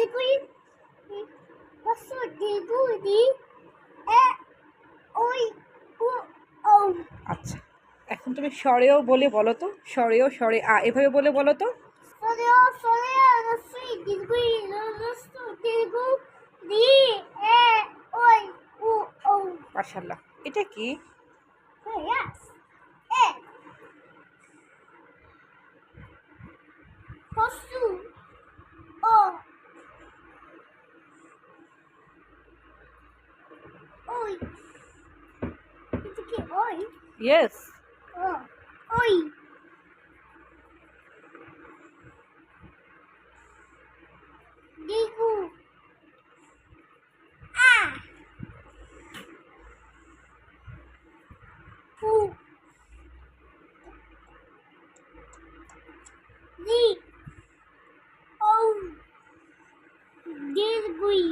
Digui. What's so digui? Oi. Oh. আচ্ছা, এখন তুমি স্বরেও বলে বলো তো, স্বরেও স্বরে আ এভাবে বলে বলো তো। Sorry, let's see. Digui. Let's do digui. Di. Oi. Oh. মাশাআল্লাহ। এটা কি? Yes. Kosu. Oh. Oi. It's okay. Oi. Yes. Oh. Oi. Digu. Ah. Fu. Di. Oh. Digui.